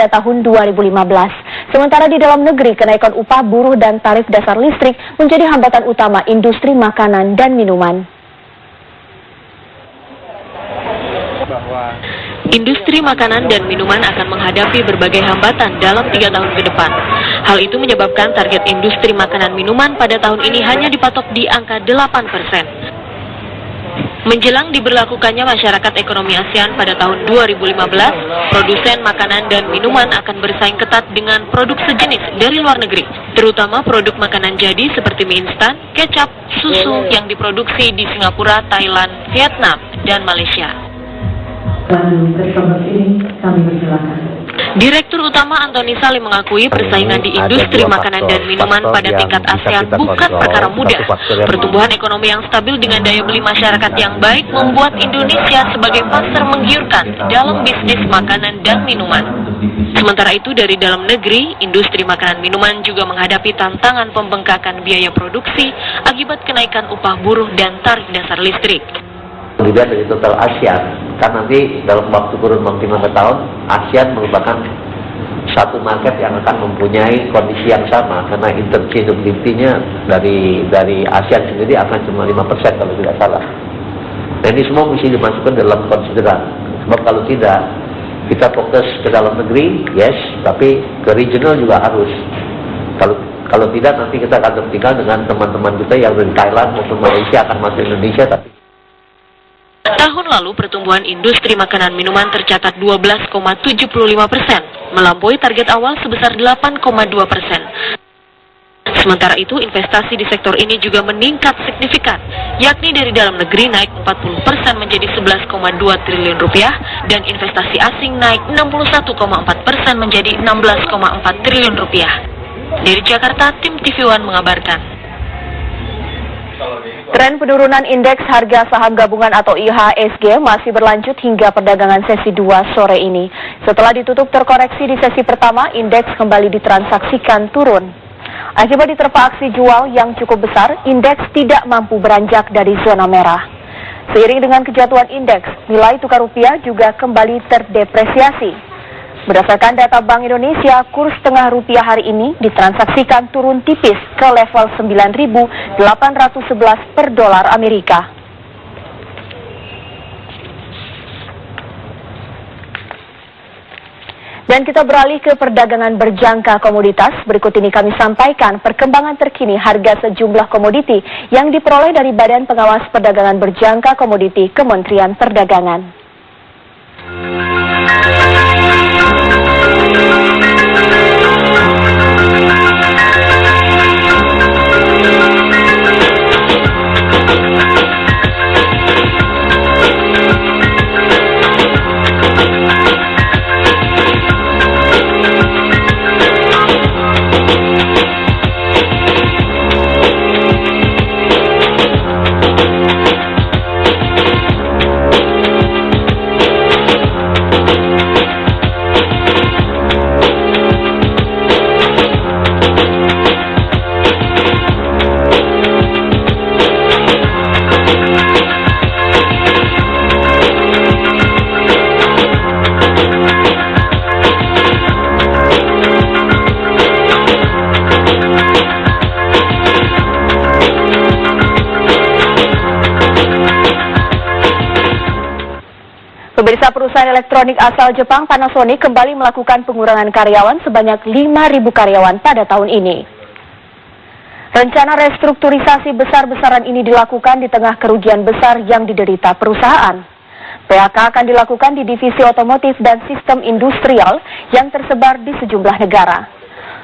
pada tahun 2015. Sementara di dalam negeri, kenaikan upah buruh dan tarif dasar listrik menjadi hambatan utama industri makanan dan minuman. Industri makanan dan minuman akan menghadapi berbagai hambatan dalam 3 tahun ke depan. Hal itu menyebabkan target industri makanan minuman pada tahun ini hanya dipatok di angka 8%. Menjelang diberlakukannya Masyarakat Ekonomi ASEAN pada tahun 2015, produsen makanan dan minuman akan bersaing ketat dengan produk sejenis dari luar negeri, terutama produk makanan jadi seperti mie instan, kecap, susu yang diproduksi di Singapura, Thailand, Vietnam, dan Malaysia. Direktur Utama Antoni Salim mengakui persaingan di industri makanan dan minuman pada tingkat ASEAN bukan perkara mudah. Pertumbuhan ekonomi yang stabil dengan daya beli masyarakat yang baik membuat Indonesia sebagai pasar menggiurkan dalam bisnis makanan dan minuman. Sementara itu dari dalam negeri, industri makanan minuman juga menghadapi tantangan pembengkakan biaya produksi akibat kenaikan upah buruh dan tarif dasar listrik. Dilihat dari total ASEAN, kan nanti dalam waktu kurun 5 tahun, ASEAN merupakan satu market yang akan mempunyai kondisi yang sama, karena interchangeability-nya dari ASEAN sendiri akan cuma 5% kalau tidak salah. Nah ini semua mesti dimasukkan dalam konsideran, sebab kalau tidak, kita fokus ke dalam negeri, yes, tapi ke regional juga harus. Kalau tidak, nanti kita akan tertinggal dengan teman-teman kita yang dari Thailand maupun Malaysia akan masuk Indonesia, tapi tahun lalu pertumbuhan industri makanan minuman tercatat 12,75%, melampaui target awal sebesar 8,2%. Sementara itu, investasi di sektor ini juga meningkat signifikan, yakni dari dalam negeri naik 40% menjadi 11,2 triliun rupiah, dan investasi asing naik 61,4% menjadi 16,4 triliun rupiah. Dari Jakarta, tim TV One mengabarkan. Tren penurunan indeks harga saham gabungan atau IHSG masih berlanjut hingga perdagangan sesi 2 sore ini. Setelah ditutup terkoreksi di sesi pertama, indeks kembali ditransaksikan turun. Akibat diterpa aksi jual yang cukup besar, indeks tidak mampu beranjak dari zona merah. Seiring dengan kejatuhan indeks, nilai tukar rupiah juga kembali terdepresiasi. Berdasarkan data Bank Indonesia, kurs tengah rupiah hari ini ditransaksikan turun tipis ke level 9.811 per dolar Amerika. Dan kita beralih ke perdagangan berjangka komoditas. Berikut ini kami sampaikan perkembangan terkini harga sejumlah komoditi yang diperoleh dari Badan Pengawas Perdagangan Berjangka Komoditi Kementerian Perdagangan. Pemirsa, perusahaan elektronik asal Jepang Panasonic kembali melakukan pengurangan karyawan sebanyak 5.000 karyawan pada tahun ini. Rencana restrukturisasi besar-besaran ini dilakukan di tengah kerugian besar yang diderita perusahaan. PHK akan dilakukan di divisi otomotif dan sistem industrial yang tersebar di sejumlah negara.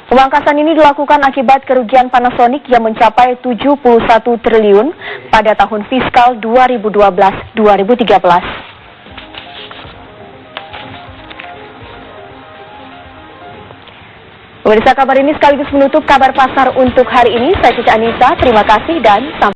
Pemangkasan ini dilakukan akibat kerugian Panasonic yang mencapai 71 triliun pada tahun fiskal 2012-2013. Pemirsa, kabar ini sekaligus menutup kabar pasar untuk hari ini. Saya Cica Anissa, terima kasih dan sampai